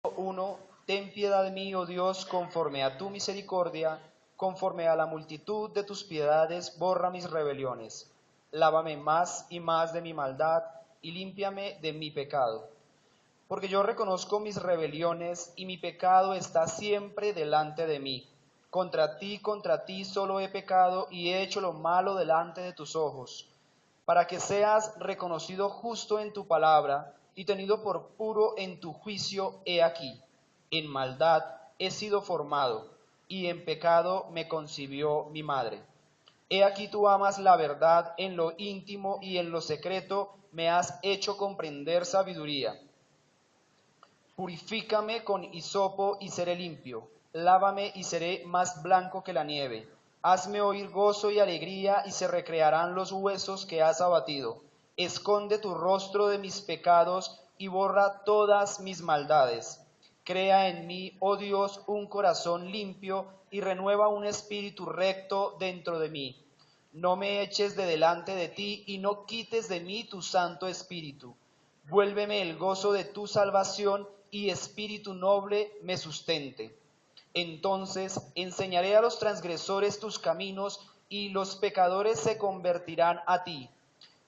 1. Ten piedad de mí, oh Dios, conforme a tu misericordia, conforme a la multitud de tus piedades, borra mis rebeliones. Lávame más y más de mi maldad, y límpiame de mi pecado. Porque yo reconozco mis rebeliones, y mi pecado está siempre delante de mí. Contra ti solo he pecado, y he hecho lo malo delante de tus ojos, para que seas reconocido justo en tu palabra y tenido por puro en tu juicio. He aquí, en maldad he sido formado, y en pecado me concibió mi madre. He aquí tú amas la verdad en lo íntimo, y en lo secreto me has hecho comprender sabiduría. Purifícame con hisopo y seré limpio, lávame y seré más blanco que la nieve. Hazme oír gozo y alegría, y se recrearán los huesos que has abatido. Esconde tu rostro de mis pecados y borra todas mis maldades. Crea en mí, oh Dios, un corazón limpio, y renueva un espíritu recto dentro de mí. No me eches de delante de ti, y no quites de mí tu Santo Espíritu. Vuélveme el gozo de tu salvación, y espíritu noble me sustente. Entonces enseñaré a los transgresores tus caminos, y los pecadores se convertirán a ti.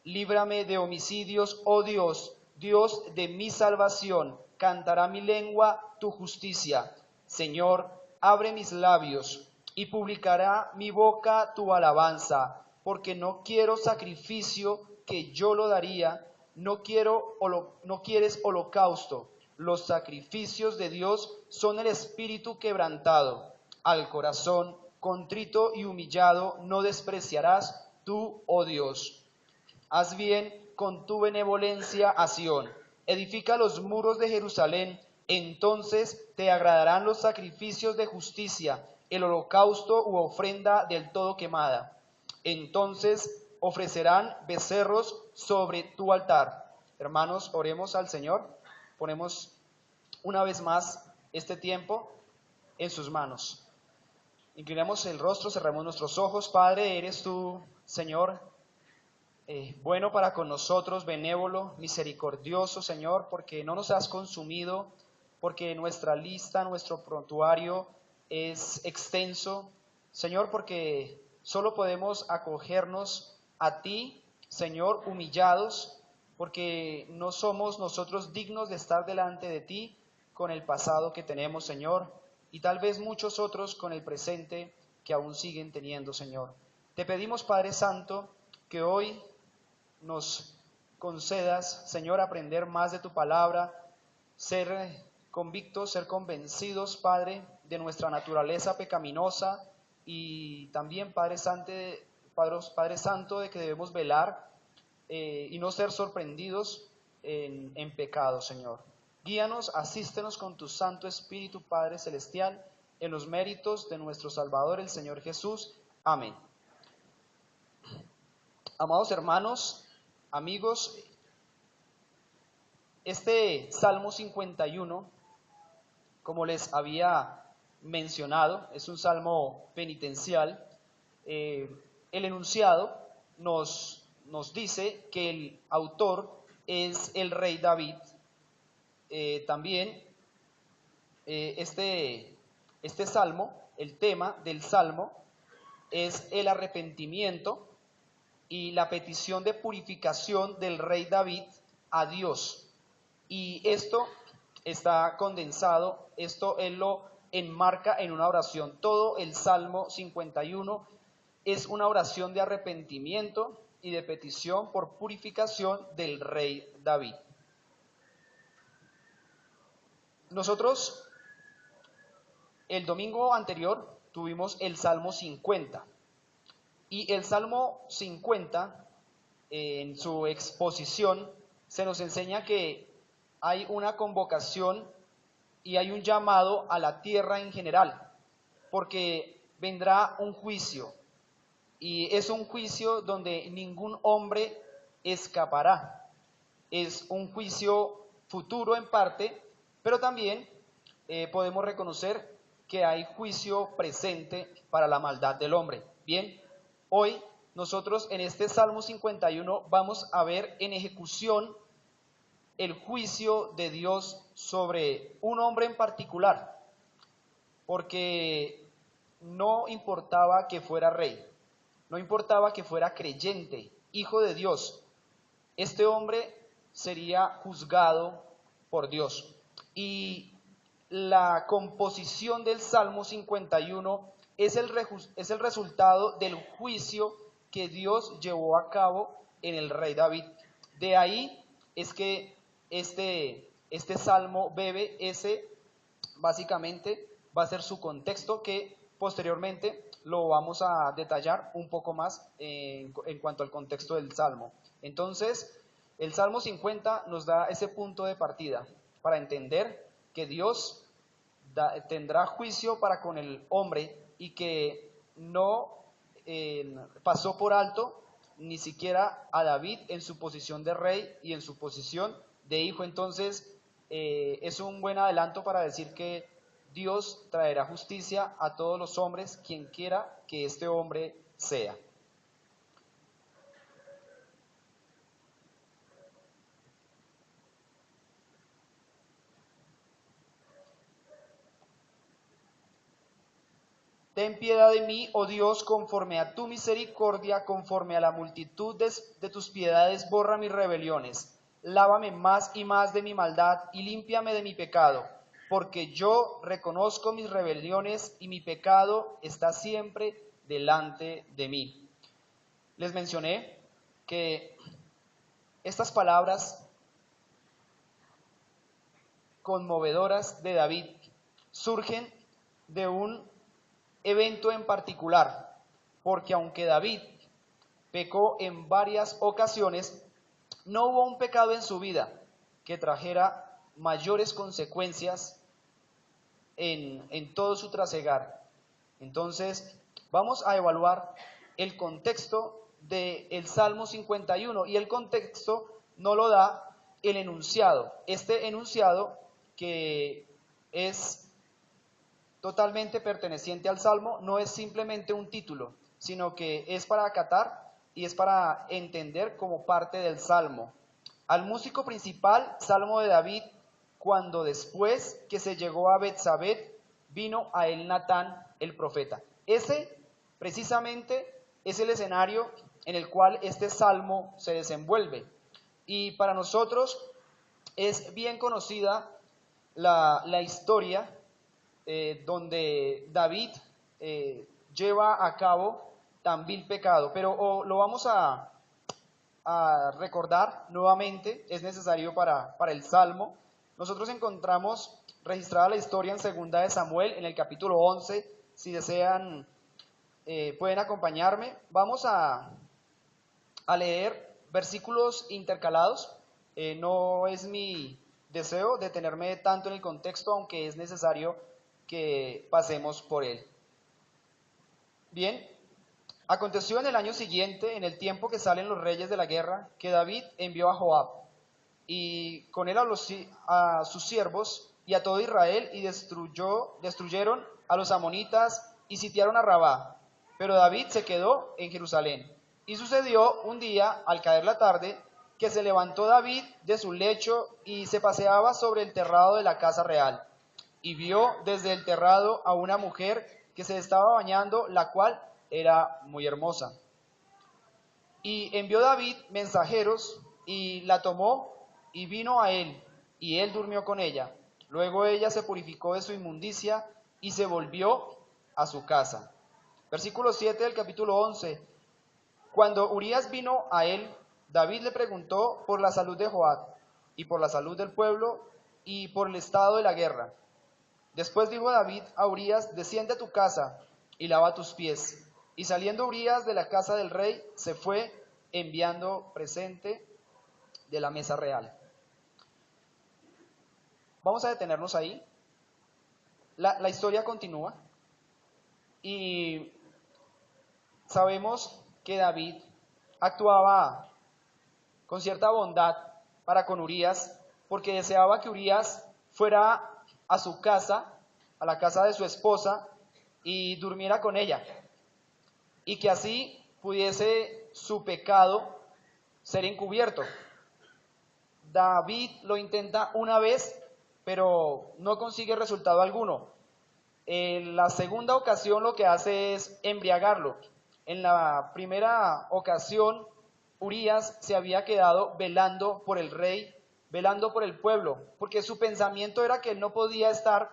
Líbrame de homicidios, oh Dios, Dios de mi salvación. Cantará mi lengua tu justicia. Señor, abre mis labios, y publicará mi boca tu alabanza, porque no quiero sacrificio, que yo lo daría, no quieres holocausto. Los sacrificios de Dios son el espíritu quebrantado. Al corazón contrito y humillado no despreciarás tú, oh Dios. Haz bien con tu benevolencia a Sión. Edifica los muros de Jerusalén. Entonces te agradarán los sacrificios de justicia, el holocausto u ofrenda del todo quemada. Entonces ofrecerán becerros sobre tu altar. Hermanos, oremos al Señor. Ponemos una vez más este tiempo en sus manos. Inclinemos el rostro, cerramos nuestros ojos. Padre, eres tú, Señor, bueno para con nosotros, benévolo, misericordioso, Señor, porque no nos has consumido, porque nuestra lista, nuestro prontuario es extenso, Señor, porque solo podemos acogernos a ti, Señor, humillados, porque no somos nosotros dignos de estar delante de ti con el pasado que tenemos, Señor, y tal vez muchos otros con el presente que aún siguen teniendo, Señor. Te pedimos, Padre Santo, que hoy nos concedas, Señor, aprender más de tu palabra, ser convictos, ser convencidos, Padre, de nuestra naturaleza pecaminosa, y también, Padre Santo, de que debemos velar y no ser sorprendidos en pecado, Señor. Guíanos, asístenos con tu Santo Espíritu, Padre Celestial, en los méritos de nuestro Salvador, el Señor Jesús. Amén. Amados hermanos, amigos, este Salmo 51, como les había mencionado, es un salmo penitencial. El enunciado nos dice que el autor es el rey David. También este salmo, el tema del salmo es el arrepentimiento y la petición de purificación del rey David a Dios. Y esto está condensado, esto él lo enmarca en una oración. Todo el Salmo 51 es una oración de arrepentimiento y de petición por purificación del rey David. Nosotros el domingo anterior tuvimos el Salmo 50. Y el Salmo 50, en su exposición, se nos enseña que hay una convocación y hay un llamado a la tierra en general, porque vendrá un juicio, y es un juicio donde ningún hombre escapará. Es un juicio futuro en parte, pero también podemos reconocer que hay juicio presente para la maldad del hombre. Bien, hoy nosotros en este Salmo 51 vamos a ver en ejecución el juicio de Dios sobre un hombre en particular, porque no importaba que fuera rey, no importaba que fuera creyente, hijo de Dios, este hombre sería juzgado por Dios. Y la composición del Salmo 51 es el resultado del juicio que Dios llevó a cabo en el rey David. De ahí es que este salmo bebe básicamente va a ser su contexto, que posteriormente lo vamos a detallar un poco más en cuanto al contexto del salmo. Entonces, el Salmo 50 nos da ese punto de partida para entender que Dios tendrá juicio para con el hombre y que no pasó por alto ni siquiera a David en su posición de rey y en su posición de hijo. Entonces, es un buen adelanto para decir que Dios traerá justicia a todos los hombres, quien quiera que este hombre sea. Ten piedad de mí, oh Dios, conforme a tu misericordia, conforme a la multitud de tus piedades, borra mis rebeliones. Lávame más y más de mi maldad y límpiame de mi pecado, porque yo reconozco mis rebeliones y mi pecado está siempre delante de mí. Les mencioné que estas palabras conmovedoras de David surgen de un evento en particular, porque aunque David pecó en varias ocasiones, no hubo un pecado en su vida que trajera mayores consecuencias en todo su trasegar. Entonces, vamos a evaluar el contexto del Salmo 51, y el contexto no lo da el enunciado. Este enunciado, que es totalmente perteneciente al Salmo, no es simplemente un título, sino que es para acatar y es para entender como parte del Salmo. Al músico principal, Salmo de David, cuando después que se llegó a Betsabé, vino a él Natán el profeta. Ese precisamente es el escenario en el cual este salmo se desenvuelve. Y para nosotros es bien conocida la historia donde David lleva a cabo tan vil pecado, pero lo vamos a recordar nuevamente, es necesario para el Salmo. Nosotros encontramos registrada la historia en Segunda de Samuel, en el capítulo 11, si desean pueden acompañarme. Vamos a leer versículos intercalados. No es mi deseo detenerme tanto en el contexto, aunque es necesario que pasemos por él. Bien, aconteció en el año siguiente, en el tiempo que salen los reyes de la guerra, que David envió a Joab y con él a sus siervos y a todo Israel, y destruyeron a los amonitas y sitiaron a Rabá. Pero David se quedó en Jerusalén. Y sucedió un día, al caer la tarde, que se levantó David de su lecho y se paseaba sobre el terrado de la casa real. Y vio desde el terrado a una mujer que se estaba bañando, la cual era muy hermosa. Y envió David mensajeros y la tomó y vino a él, y él durmió con ella. Luego ella se purificó de su inmundicia y se volvió a su casa. Versículo 7 del capítulo 11. Cuando Urías vino a él, David le preguntó por la salud de Joab y por la salud del pueblo y por el estado de la guerra. Después dijo David a Urías: desciende a tu casa y lava tus pies. Y saliendo Urías de la casa del rey, se fue enviando presente de la mesa real. Vamos a detenernos ahí. La historia continúa y sabemos que David actuaba con cierta bondad para con Urías, porque deseaba que Urías fuera a su casa, a la casa de su esposa, y durmiera con ella, y que así pudiese su pecado ser encubierto. David lo intenta una vez, pero no consigue resultado alguno. En la segunda ocasión lo que hace es embriagarlo. En la primera ocasión, Urías se había quedado velando por el rey, velando por el pueblo, porque su pensamiento era que él no podía estar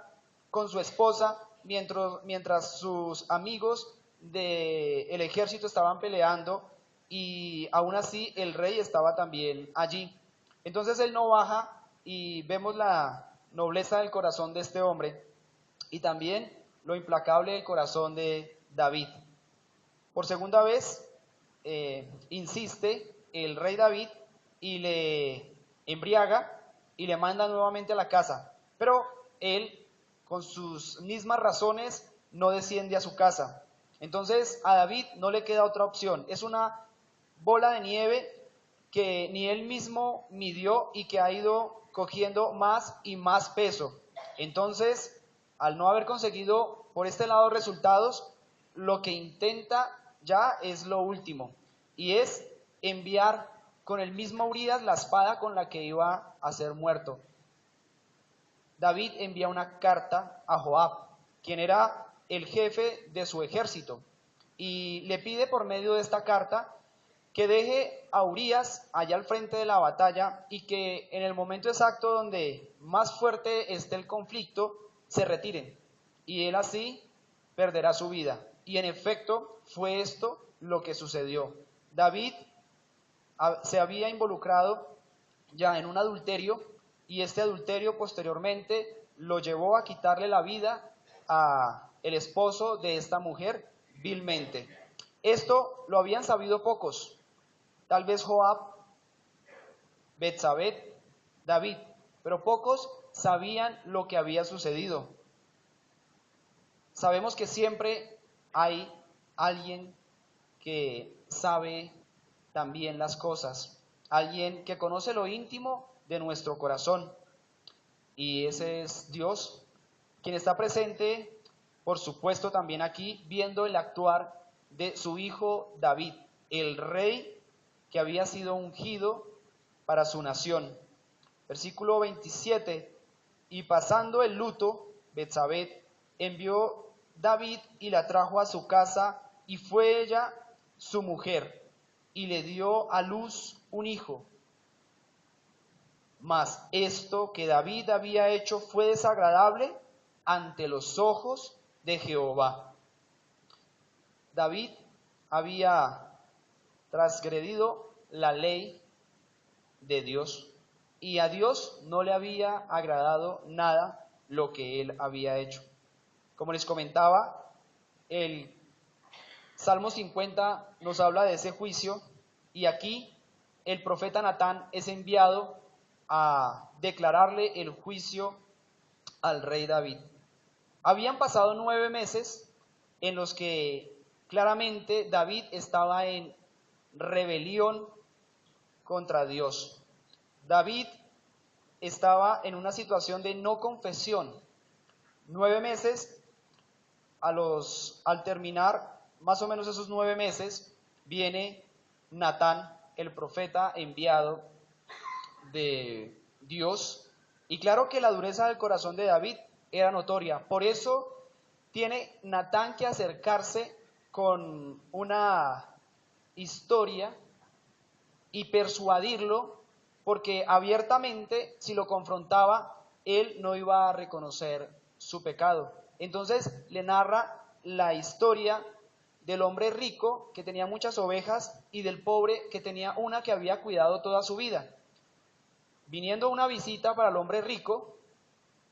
con su esposa mientras sus amigos del ejército estaban peleando y aún así el rey estaba también allí. Entonces él no baja y vemos la nobleza del corazón de este hombre y también lo implacable del corazón de David. Por segunda vez insiste el rey David y le embriaga y le manda nuevamente a la casa, pero él con sus mismas razones no desciende a su casa. Entonces a David no le queda otra opción, es una bola de nieve que ni él mismo midió y que ha ido cogiendo más y más peso. Entonces, al no haber conseguido por este lado resultados, lo que intenta ya es lo último, y es enviar con el mismo Urías la espada con la que iba a ser muerto. David envía una carta a Joab, quien era el jefe de su ejército, y le pide por medio de esta carta que deje a Urías allá al frente de la batalla y que en el momento exacto donde más fuerte esté el conflicto, se retiren. Y él así perderá su vida. Y en efecto fue esto lo que sucedió. David se había involucrado ya en un adulterio y este adulterio posteriormente lo llevó a quitarle la vida a el esposo de esta mujer vilmente. Esto lo habían sabido pocos, tal vez Joab, Betsabé, David, pero pocos sabían lo que había sucedido. Sabemos que siempre hay alguien que sabe también las cosas, alguien que conoce lo íntimo de nuestro corazón, y ese es Dios, quien está presente, por supuesto, también aquí, viendo el actuar de su hijo David, el rey que había sido ungido para su nación. Versículo 27, y pasando el luto, Betsabé envió David y la trajo a su casa, y fue ella su mujer, y le dio a luz un hijo. Mas esto que David había hecho fue desagradable ante los ojos de Jehová. David había transgredido la ley de Dios y a Dios no le había agradado nada lo que él había hecho. Como les comentaba, el Salmo 50 nos habla de ese juicio y aquí el profeta Natán es enviado a declararle el juicio al rey David. Habían pasado 9 meses en los que claramente David estaba en rebelión contra Dios. David estaba en una situación de no confesión. 9 meses, al terminar más o menos esos 9 meses, viene Natán, el profeta enviado de Dios, y claro que la dureza del corazón de David era notoria. Por eso tiene Natán que acercarse con una historia y persuadirlo, porque abiertamente, si lo confrontaba, él no iba a reconocer su pecado. Entonces le narra la historia del hombre rico que tenía muchas ovejas y del pobre que tenía una que había cuidado toda su vida. Viniendo una visita para el hombre rico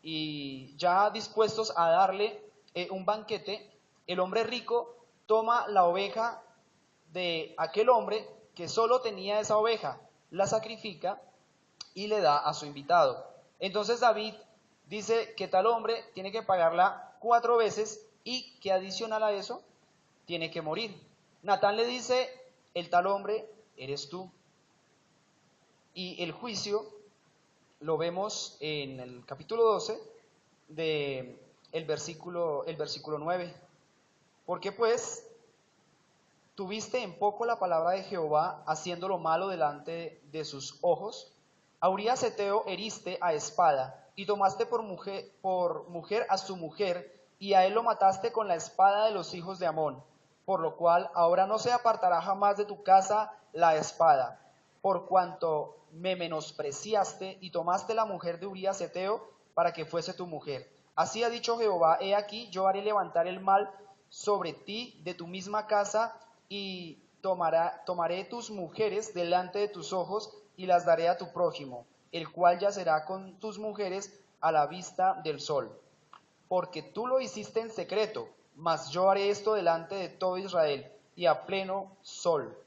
y ya dispuestos a darle un banquete, el hombre rico toma la oveja de aquel hombre que solo tenía esa oveja, la sacrifica y le da a su invitado. Entonces David dice que tal hombre tiene que pagarla 4 veces y que adicional a eso tiene que morir. Natán le dice, el tal hombre eres tú. Y el juicio lo vemos en el capítulo 12 de el versículo 9. Porque pues tuviste en poco la palabra de Jehová, haciendo lo malo delante de sus ojos. A Urías Heteo heriste a espada, y tomaste por mujer a su mujer, y a él lo mataste con la espada de los hijos de Amón. Por lo cual ahora no se apartará jamás de tu casa la espada, por cuanto me menospreciaste y tomaste la mujer de Urías Heteo para que fuese tu mujer. Así ha dicho Jehová: he aquí, yo haré levantar el mal sobre ti de tu misma casa, y tomaré tus mujeres delante de tus ojos y las daré a tu prójimo, el cual yacerá con tus mujeres a la vista del sol. Porque tú lo hiciste en secreto, mas yo haré esto delante de todo Israel y a pleno sol.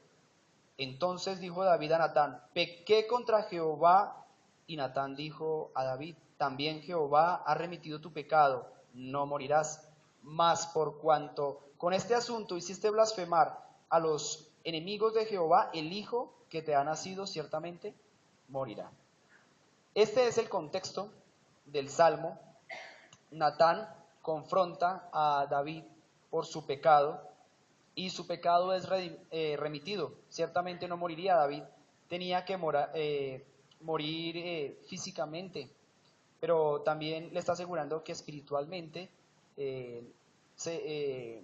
Entonces dijo David a Natán: pequé contra Jehová. Y Natán dijo a David: también Jehová ha remitido tu pecado, no morirás. Mas por cuanto con este asunto hiciste blasfemar a los enemigos de Jehová, el hijo que te ha nacido ciertamente morirá. Este es el contexto del Salmo. Natán confronta a David por su pecado, y su pecado es remitido. Ciertamente no moriría David, tenía que morir físicamente, pero también le está asegurando que espiritualmente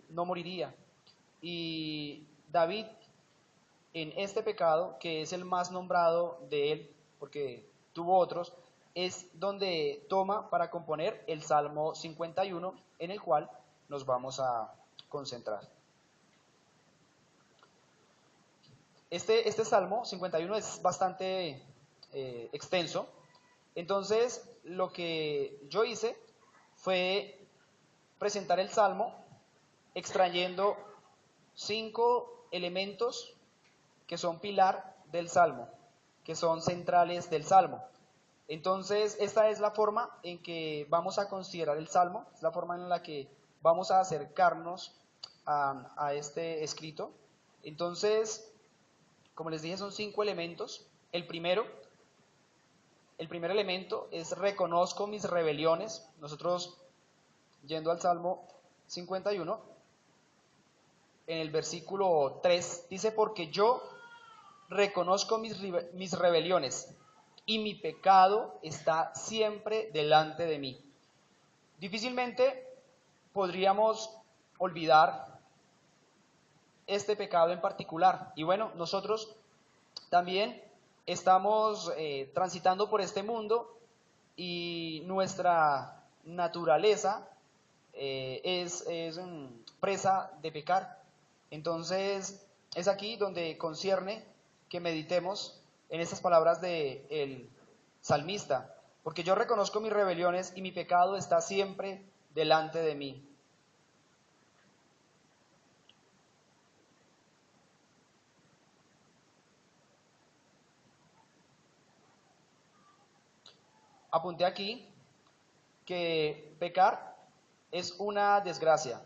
no moriría. Y David, en este pecado, que es el más nombrado de él, porque tuvo otros, es donde toma para componer el Salmo 51, en el cual nos vamos a concentrar. Este Salmo 51 es bastante extenso. Entonces, lo que yo hice fue presentar el Salmo extrayendo 5 elementos que son pilar del Salmo, que son centrales del Salmo. Entonces, esta es la forma en que vamos a considerar el Salmo, es la forma en la que vamos a acercarnos a este escrito. Entonces, como les dije, son 5 elementos. El primer elemento es: reconozco mis rebeliones. Nosotros, yendo al Salmo 51, en el versículo 3, dice: porque yo reconozco mis rebeliones, y mi pecado está siempre delante de mí. Difícilmente podríamos olvidar este pecado en particular. Y bueno, nosotros también estamos transitando por este mundo, y nuestra naturaleza es presa de pecar. Entonces es aquí donde concierne que meditemos en estas palabras del salmista: porque yo reconozco mis rebeliones y mi pecado está siempre delante de mí. Apunté aquí que pecar es una desgracia,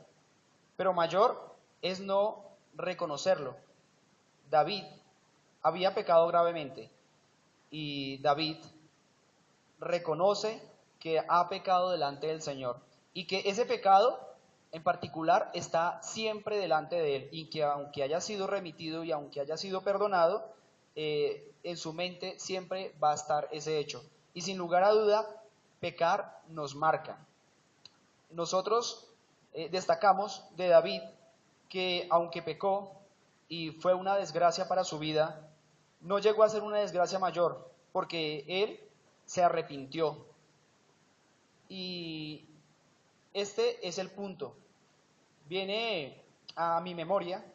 pero mayor es no reconocerlo. David había pecado gravemente, y David reconoce que ha pecado delante del Señor, y que ese pecado en particular está siempre delante de él, y que aunque haya sido remitido y aunque haya sido perdonado, en su mente siempre va a estar ese hecho. Y sin lugar a duda, pecar nos marca. Nosotros destacamos de David que aunque pecó y fue una desgracia para su vida, no llegó a ser una desgracia mayor, porque él se arrepintió. Y este es el punto. Viene a mi memoria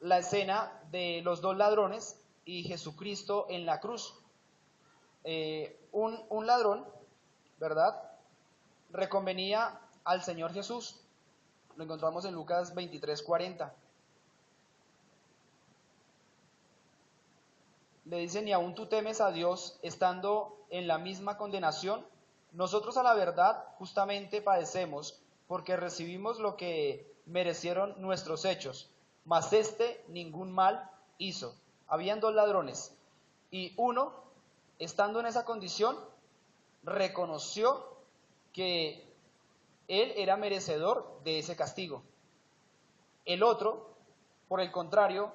la escena de los 2 ladrones y Jesucristo en la cruz. Un ladrón, ¿verdad?, reconvenía al Señor Jesús. Lo encontramos en Lucas 23:40. Le dicen: ¿y aún tú temes a Dios estando en la misma condenación? Nosotros, a la verdad, justamente padecemos, porque recibimos lo que merecieron nuestros hechos, mas este ningún mal hizo. Habían 2 ladrones, y uno, estando en esa condición, reconoció que él era merecedor de ese castigo. El otro, por el contrario,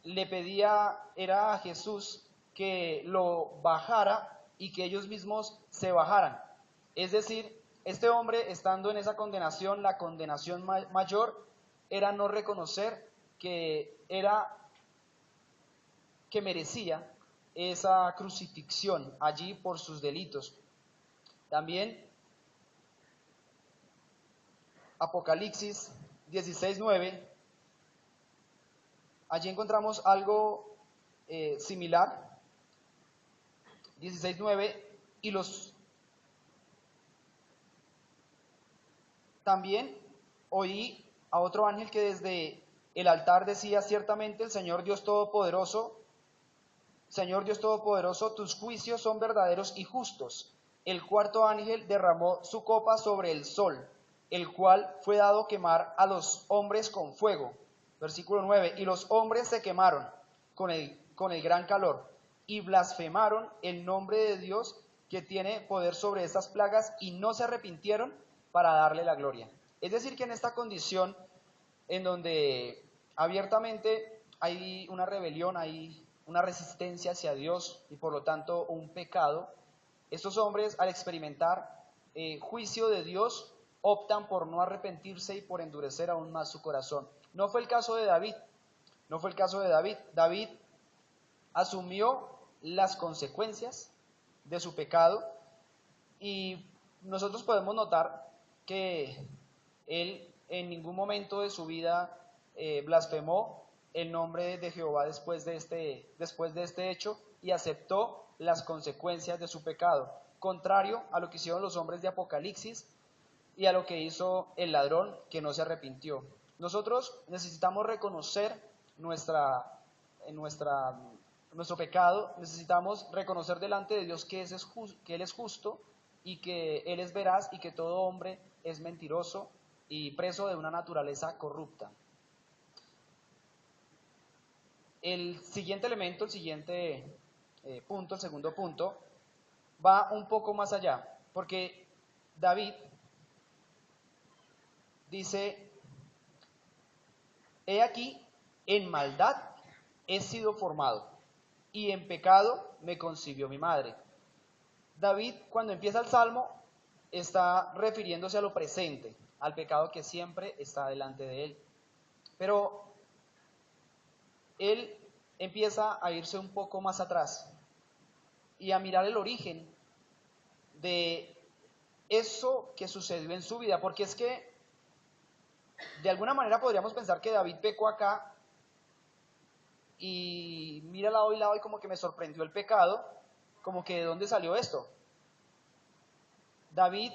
le pedía era a Jesús que lo bajara y que ellos mismos se bajaran. Es decir, este hombre, estando en esa condenación, la condenación mayor era no reconocer que merecía esa crucifixión allí por sus delitos. También Apocalipsis 16:9, allí encontramos algo similar. 16:9, y también oí a otro ángel que desde el altar decía: ciertamente el Señor Dios Todopoderoso, tus juicios son verdaderos y justos. El cuarto ángel derramó su copa sobre el sol, el cual fue dado quemar a los hombres con fuego. Versículo 9, y los hombres se quemaron con el gran calor, y blasfemaron el nombre de Dios que tiene poder sobre estas plagas, y no se arrepintieron para darle la gloria. Es decir, que en esta condición en donde abiertamente hay una rebelión, hay una resistencia hacia Dios y por lo tanto un pecado, estos hombres, al experimentar juicio de Dios, optan por no arrepentirse y por endurecer aún más su corazón. No fue el caso de David. David asumió las consecuencias de su pecado, y nosotros podemos notar que él en ningún momento de su vida blasfemó el nombre de Jehová después de este hecho, y aceptó las consecuencias de su pecado, contrario a lo que hicieron los hombres de Apocalipsis y a lo que hizo el ladrón que no se arrepintió. Nosotros necesitamos reconocer nuestro pecado, necesitamos reconocer delante de Dios que Él es justo y que Él es veraz y que todo hombre es mentiroso y preso de una naturaleza corrupta. El siguiente elemento, el siguiente punto, el segundo punto, va un poco más allá, porque David dice: he aquí, en maldad he sido formado, y en pecado me concibió mi madre. David, cuando empieza el Salmo, está refiriéndose a lo presente, al pecado que siempre está delante de él. Pero él empieza a irse un poco más atrás y a mirar el origen de eso que sucedió en su vida, porque es que de alguna manera podríamos pensar que David pecó acá y mira lado y lado y como que me sorprendió el pecado, como que ¿de dónde salió esto? David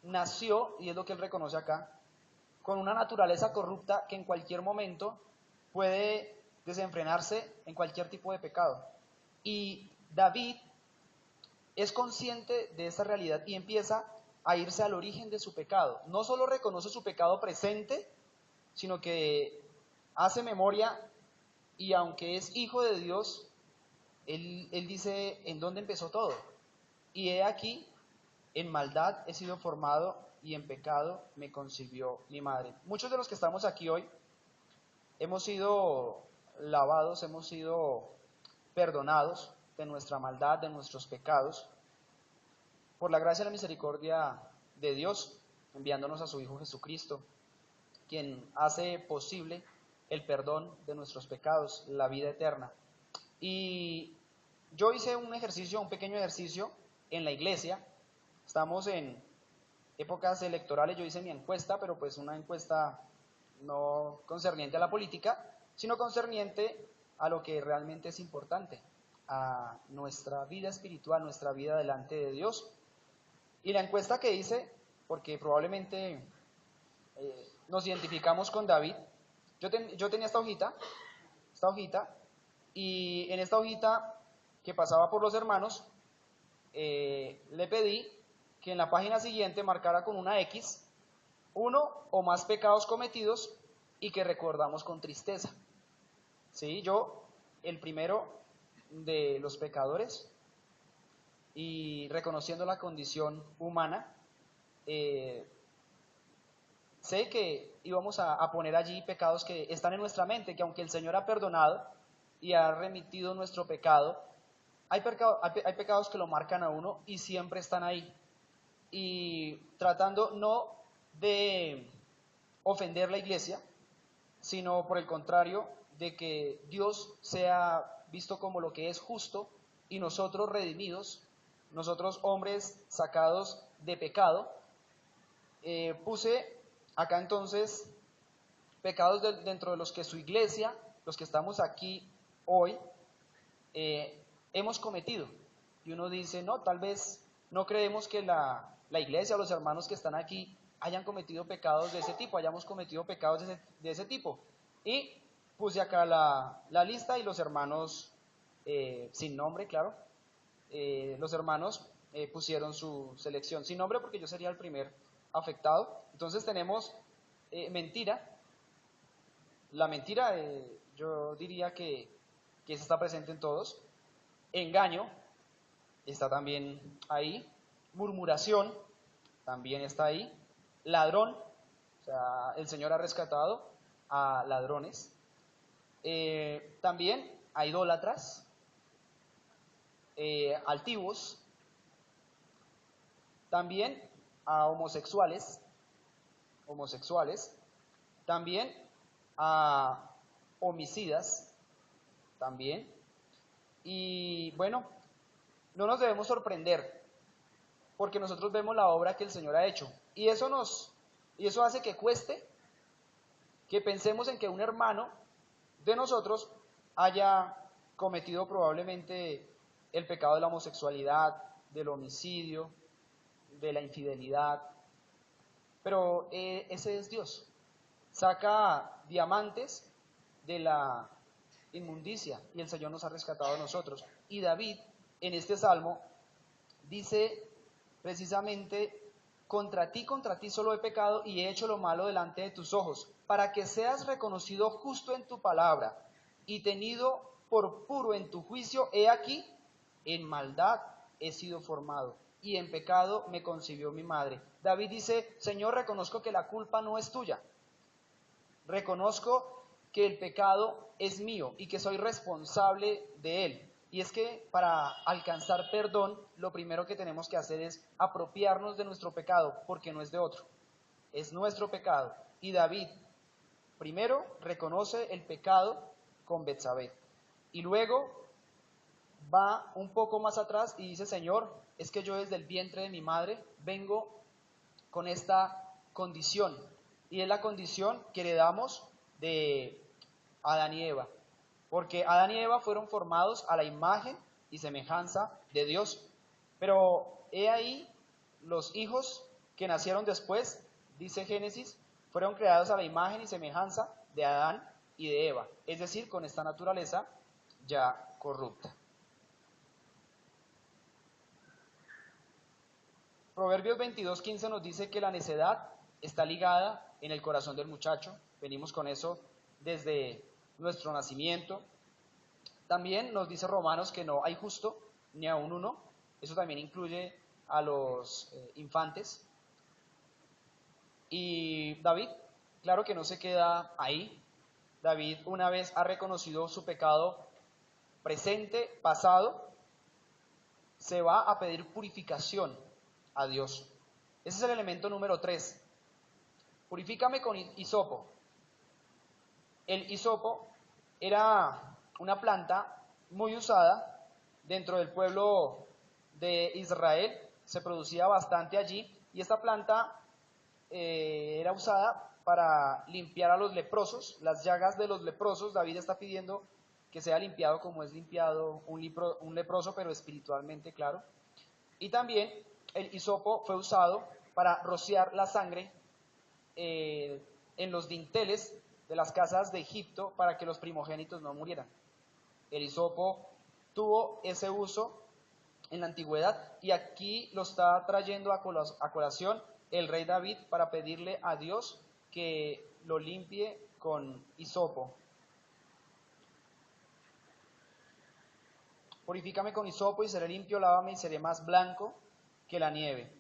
nació, y es lo que él reconoce acá, con una naturaleza corrupta que en cualquier momento puede desenfrenarse en cualquier tipo de pecado. Y David es consciente de esa realidad y empieza a irse al origen de su pecado. No solo reconoce su pecado presente, sino que hace memoria, y aunque es hijo de Dios, él dice en dónde empezó todo. Y he aquí, en maldad he sido formado, y en pecado me concibió mi madre. Muchos de los que estamos aquí hoy hemos sido lavados, hemos sido perdonados de nuestra maldad, de nuestros pecados, por la gracia y la misericordia de Dios, enviándonos a su Hijo Jesucristo, quien hace posible el perdón de nuestros pecados, la vida eterna. Y yo hice un pequeño ejercicio en la iglesia. Estamos en épocas electorales, yo hice mi encuesta, pero pues una encuesta no concerniente a la política, sino concerniente a lo que realmente es importante, a nuestra vida espiritual, nuestra vida delante de Dios. Y la encuesta que hice, porque probablemente nos identificamos con David, yo tenía esta hojita, y en esta hojita que pasaba por los hermanos, le pedí que en la página siguiente marcara con una X uno o más pecados cometidos y que recordamos con tristeza. ¿Sí? Yo, el primero de los pecadores, y reconociendo la condición humana, sé que íbamos a poner allí pecados que están en nuestra mente, que aunque el Señor ha perdonado, y ha remitido nuestro pecado. Hay pecados que lo marcan a uno y siempre están ahí. Y tratando no de ofender la iglesia, sino por el contrario, de que Dios sea visto como lo que es justo y nosotros redimidos, nosotros hombres sacados de pecado. Puse acá entonces pecados dentro de los que su iglesia, los que estamos aquí hoy, hemos cometido. Y uno dice, no, tal vez no creemos que la iglesia o los hermanos que están aquí hayan cometido pecados de ese tipo, hayamos cometido pecados de ese tipo. Y puse acá la lista y los hermanos, sin nombre, claro, los hermanos pusieron su selección sin nombre porque yo sería el primer afectado. Entonces tenemos mentira. La mentira, yo diría que esa está presente en todos. Engaño está también ahí. Murmuración también está ahí. Ladrón, o sea, el Señor ha rescatado a ladrones. También a idólatras, altivos, también a homosexuales, también a homicidas, también. Y bueno, no nos debemos sorprender, porque nosotros vemos la obra que el Señor ha hecho, y eso hace que cueste que pensemos en que un hermano de nosotros haya cometido probablemente el pecado de la homosexualidad, del homicidio, de la infidelidad, pero ese es Dios. Saca diamantes de la inmundicia y el Señor nos ha rescatado a nosotros. Y David, en este salmo, dice precisamente, contra ti solo he pecado y he hecho lo malo delante de tus ojos, para que seas reconocido justo en tu palabra y tenido por puro en tu juicio. He aquí, en maldad he sido formado y en pecado me concibió mi madre. David dice, Señor, reconozco que la culpa no es tuya. Reconozco que el pecado es mío y que soy responsable de él. Y es que para alcanzar perdón, lo primero que tenemos que hacer es apropiarnos de nuestro pecado, porque no es de otro, es nuestro pecado. Y David primero reconoce el pecado con Betsabé, y luego va un poco más atrás y dice, Señor, es que yo desde el vientre de mi madre vengo con esta condición, y es la condición que heredamos de Adán y Eva, porque Adán y Eva fueron formados a la imagen y semejanza de Dios, pero he ahí los hijos que nacieron después, dice Génesis, fueron creados a la imagen y semejanza de Adán y de Eva, es decir, con esta naturaleza ya corrupta. Proverbios 22:15 nos dice que la necedad está ligada en el corazón del muchacho. Venimos con eso desde nuestro nacimiento. También nos dice Romanos que no hay justo ni aun uno. Eso también incluye a los infantes. Y David, claro que no se queda ahí. David, una vez ha reconocido su pecado presente, pasado, se va a pedir purificación a Dios. Ese es el elemento número 3. Purifícame con hisopo. El hisopo era una planta muy usada dentro del pueblo de Israel, se producía bastante allí, y esta planta era usada para limpiar a los leprosos, las llagas de los leprosos. David está pidiendo que sea limpiado como es limpiado un leproso, pero espiritualmente, claro. Y también el hisopo fue usado para rociar la sangre en los dinteles de las casas de Egipto para que los primogénitos no murieran. El hisopo tuvo ese uso en la antigüedad, y aquí lo está trayendo a colación el rey David para pedirle a Dios que lo limpie con hisopo. Purifícame con hisopo y seré limpio, lávame y seré más blanco que la nieve.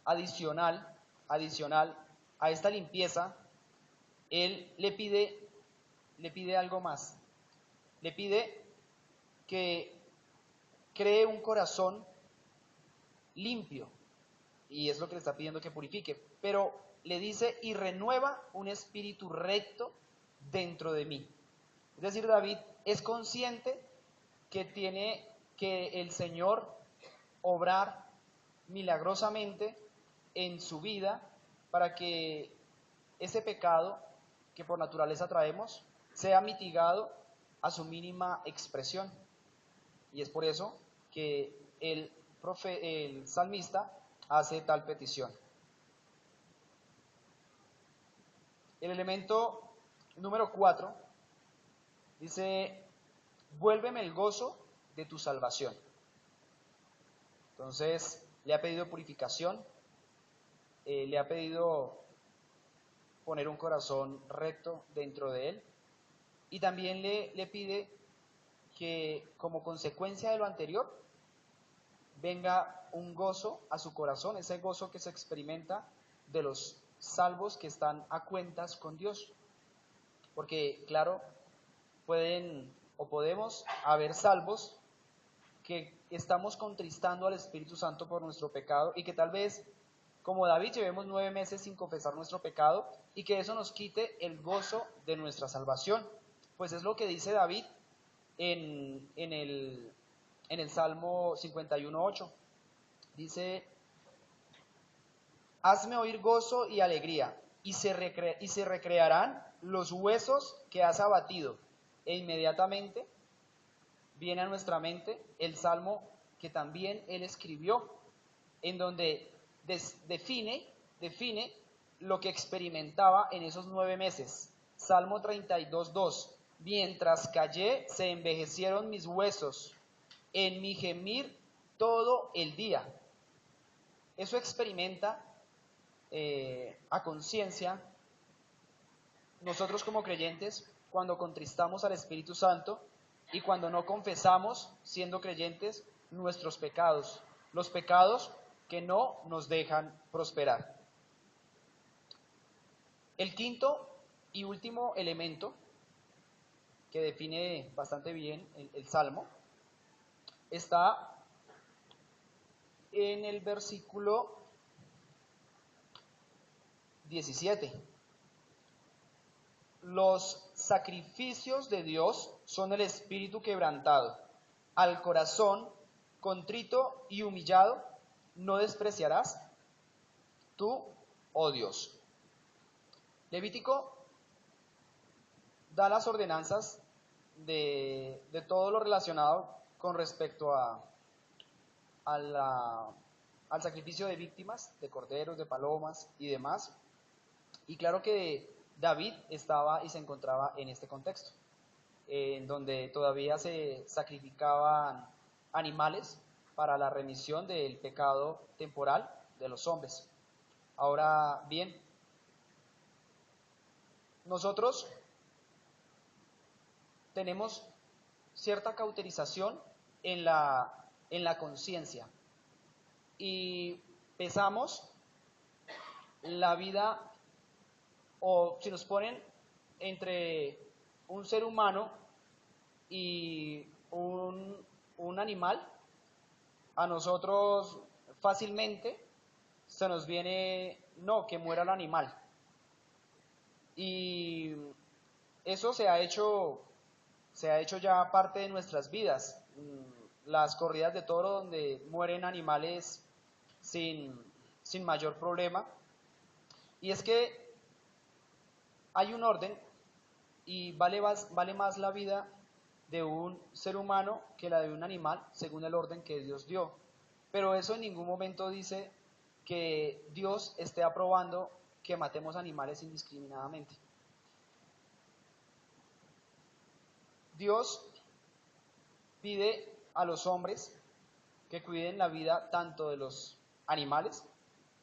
Adicional, a esta limpieza, él le pide algo más. Le pide que cree un corazón limpio, y es lo que le está pidiendo que purifique, pero le dice, y renueva un espíritu recto dentro de mí. Es decir, David es consciente que tiene que el Señor obrar milagrosamente en su vida para que ese pecado que por naturaleza traemos sea mitigado a su mínima expresión. Y es por eso que el salmista hace tal petición. El elemento número 4 dice, vuélveme el gozo de tu salvación. Entonces le ha pedido purificación, le ha pedido poner un corazón recto dentro de él, y también le pide que como consecuencia de lo anterior venga un gozo a su corazón, ese gozo que se experimenta de los salvos que están a cuentas con Dios. Porque claro, podemos haber salvos que estamos contristando al Espíritu Santo por nuestro pecado, y que tal vez, como David, llevemos 9 meses sin confesar nuestro pecado, y que eso nos quite el gozo de nuestra salvación. Pues es lo que dice David en el Salmo 51:8. Dice, hazme oír gozo y alegría, y se recrearán los huesos que has abatido. E inmediatamente viene a nuestra mente el salmo que también él escribió, en donde define lo que experimentaba en esos 9 meses. Salmo 32:2. Mientras callé, se envejecieron mis huesos, en mi gemir todo el día. Eso experimenta a conciencia nosotros como creyentes cuando contristamos al Espíritu Santo y cuando no confesamos, siendo creyentes, nuestros pecados, los pecados que no nos dejan prosperar. El quinto y último elemento que define bastante bien el Salmo está en el versículo 17. Los sacrificios de Dios son el espíritu quebrantado. Al corazón contrito y humillado no despreciarás tú, oh Dios. Levítico da las ordenanzas de todo lo relacionado con respecto al sacrificio de víctimas, de corderos, de palomas y demás. Y claro que David estaba y se encontraba en este contexto, en donde todavía se sacrificaban animales para la remisión del pecado temporal de los hombres. Ahora bien, nosotros tenemos cierta cauterización en la conciencia y pesamos la vida, o si nos ponen entre un ser humano y un animal, a nosotros fácilmente se nos viene, no, que muera el animal. Y eso se ha hecho ya parte de nuestras vidas. Las corridas de toro donde mueren animales sin mayor problema. Y es que hay un orden y vale más la vida de un ser humano que la de un animal, según el orden que Dios dio. Pero eso en ningún momento dice que Dios esté aprobando que matemos animales indiscriminadamente. Dios pide a los hombres que cuiden la vida tanto de los animales,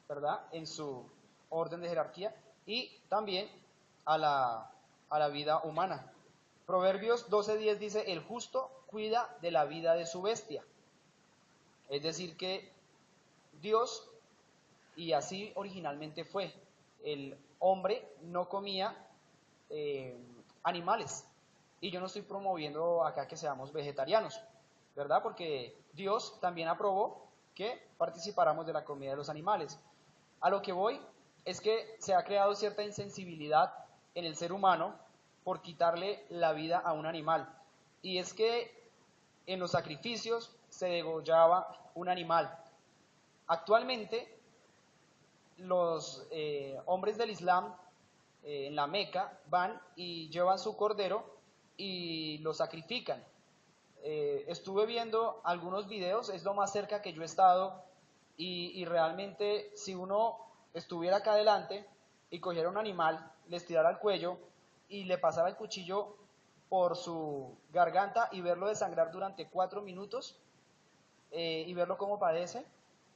¿verdad?, en su orden de jerarquía, y también a la vida humana. Proverbios 12:10 dice, el justo cuida de la vida de su bestia. Es decir que Dios, y así originalmente fue, el hombre no comía animales. Y yo no estoy promoviendo acá que seamos vegetarianos, ¿verdad? Porque Dios también aprobó que participáramos de la comida de los animales. A lo que voy es que se ha creado cierta insensibilidad en el ser humano por quitarle la vida a un animal. Y es que en los sacrificios se degollaba un animal. Actualmente los hombres del Islam en la Meca van y llevan su cordero y lo sacrifican. Estuve viendo algunos videos, es lo más cerca que yo he estado, y realmente si uno estuviera acá adelante y cogiera un animal, le estirara el cuello y le pasara el cuchillo por su garganta y verlo desangrar durante 4 minutos y verlo cómo padece,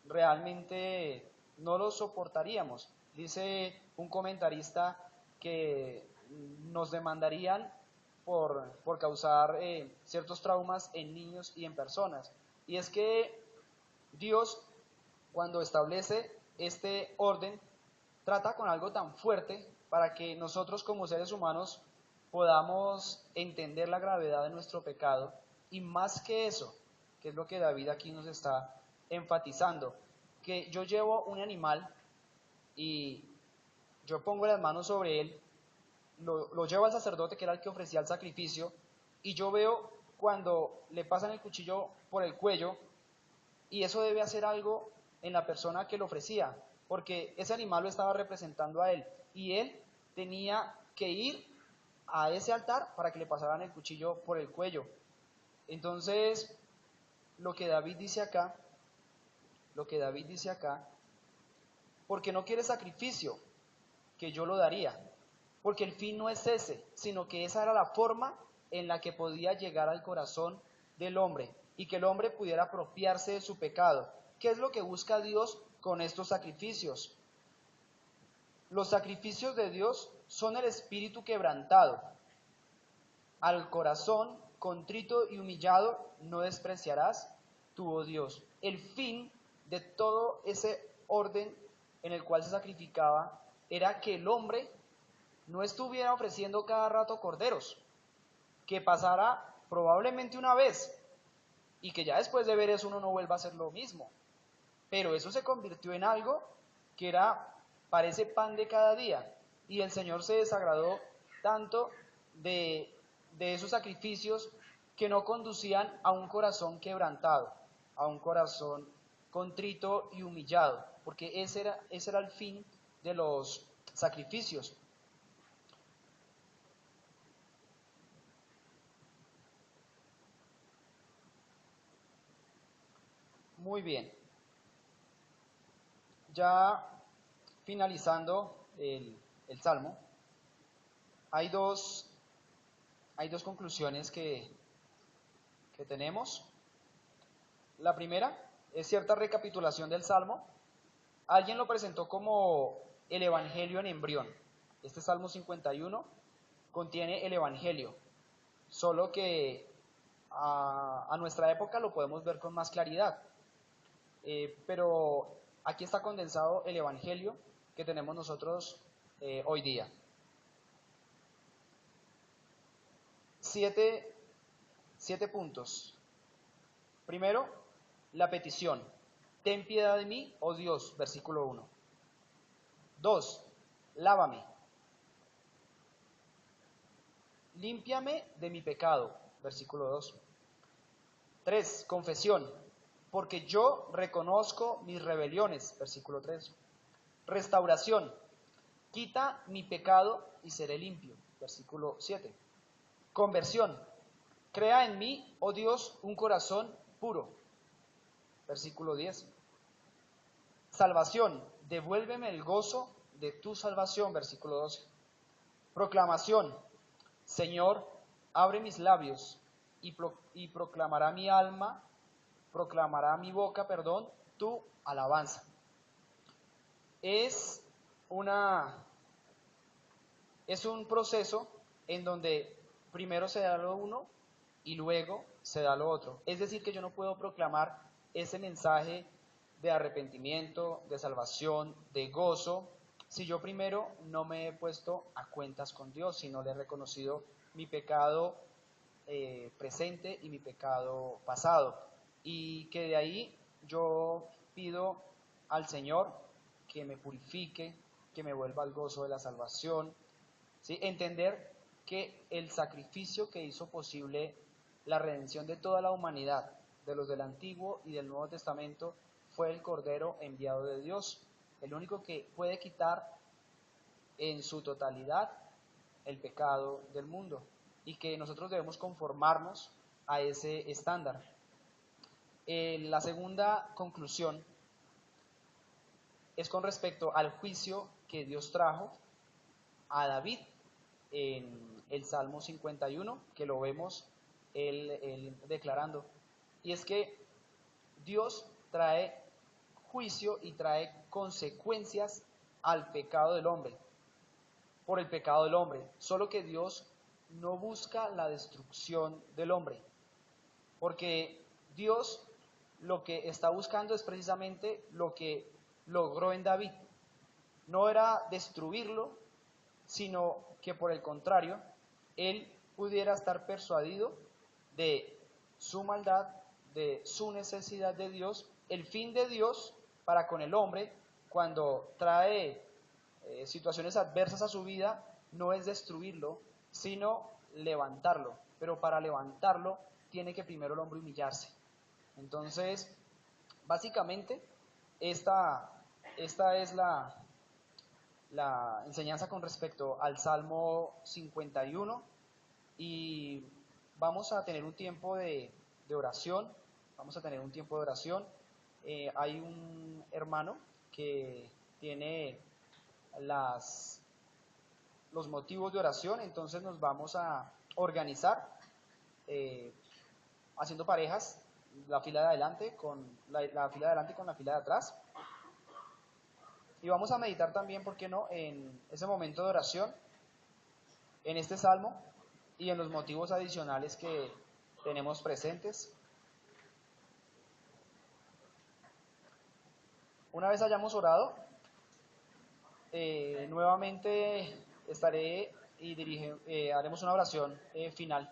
realmente no lo soportaríamos. Dice un comentarista que nos demandarían por causar ciertos traumas en niños y en personas. Y es que Dios, cuando establece este orden, trata con algo tan fuerte para que nosotros como seres humanos podamos entender la gravedad de nuestro pecado, y más que eso, que es lo que David aquí nos está enfatizando, que yo llevo un animal y yo pongo las manos sobre él, lo llevo al sacerdote que era el que ofrecía el sacrificio, y yo veo cuando le pasan el cuchillo por el cuello, y eso debe hacer algo en la persona que lo ofrecía, porque ese animal lo estaba representando a él, y él tenía que ir a ese altar para que le pasaran el cuchillo por el cuello. Entonces, lo que David dice acá, porque no quiere sacrificio, que yo lo daría, porque el fin no es ese, sino que esa era la forma en la que podía llegar al corazón del hombre y que el hombre pudiera apropiarse de su pecado. ¿Qué es lo que busca Dios con estos sacrificios? Los sacrificios de Dios son el espíritu quebrantado. Al corazón contrito y humillado no despreciarás tú, oh Dios. El fin de todo ese orden en el cual se sacrificaba era que el hombre no estuviera ofreciendo cada rato corderos, que pasara probablemente una vez y que ya después de ver eso uno no vuelva a hacer lo mismo. Pero eso se convirtió en algo que parece pan de cada día, y el Señor se desagradó tanto de esos sacrificios que no conducían a un corazón quebrantado, a un corazón contrito y humillado, porque ese era el fin de los sacrificios. Muy bien, ya finalizando el Salmo, hay dos conclusiones que tenemos. La primera es cierta recapitulación del Salmo. Alguien lo presentó como el Evangelio en embrión. Este Salmo 51 contiene el Evangelio, solo que a nuestra época lo podemos ver con más claridad. Pero aquí está condensado el Evangelio que tenemos nosotros hoy día. 7 puntos. Primero, la petición. Ten piedad de mí, oh Dios, versículo 1. 2, lávame. Límpiame de mi pecado, versículo 2. 3, confesión. Porque yo reconozco mis rebeliones, versículo 3. Restauración. Quita mi pecado y seré limpio, versículo 7. Conversión. Crea en mí, oh Dios, un corazón puro, versículo 10. Salvación. Devuélveme el gozo de tu salvación, versículo 12. Proclamación. Señor, abre mis labios y proclamará mi alma, proclamará mi boca, tu alabanza. Es un proceso en donde primero se da lo uno y luego se da lo otro. Es decir, que yo no puedo proclamar ese mensaje de arrepentimiento, de salvación, de gozo, si yo primero no me he puesto a cuentas con Dios, sino le he reconocido mi pecado presente y mi pecado pasado. Y que de ahí yo pido al Señor que me purifique, que me vuelva al gozo de la salvación, ¿sí? Entender que el sacrificio que hizo posible la redención de toda la humanidad, de los del Antiguo y del Nuevo Testamento, fue el Cordero enviado de Dios, el único que puede quitar en su totalidad el pecado del mundo, y que nosotros debemos conformarnos a ese estándar. La segunda conclusión es con respecto al juicio que Dios trajo a David en el Salmo 51, que lo vemos él declarando. Y es que Dios trae juicio y trae consecuencias al pecado del hombre, por el pecado del hombre. Solo que Dios no busca la destrucción del hombre, porque Dios lo que está buscando es precisamente lo que logró en David. No era destruirlo, sino que por el contrario, él pudiera estar persuadido de su maldad, de su necesidad de Dios, el fin de Dios para con el hombre cuando trae situaciones adversas a su vida, no es destruirlo, sino levantarlo. Pero para levantarlo tiene que primero el hombre humillarse. Entonces, básicamente, esta es la enseñanza con respecto al Salmo 51, y vamos a tener un tiempo de oración, hay un hermano que tiene los motivos de oración, entonces nos vamos a organizar eh, haciendo parejas, la fila de adelante con la fila de adelante con la fila de atrás. Y vamos a meditar también, ¿por qué no?, en ese momento de oración, en este salmo y en los motivos adicionales que tenemos presentes. Una vez hayamos orado, nuevamente estaré y haremos una oración final.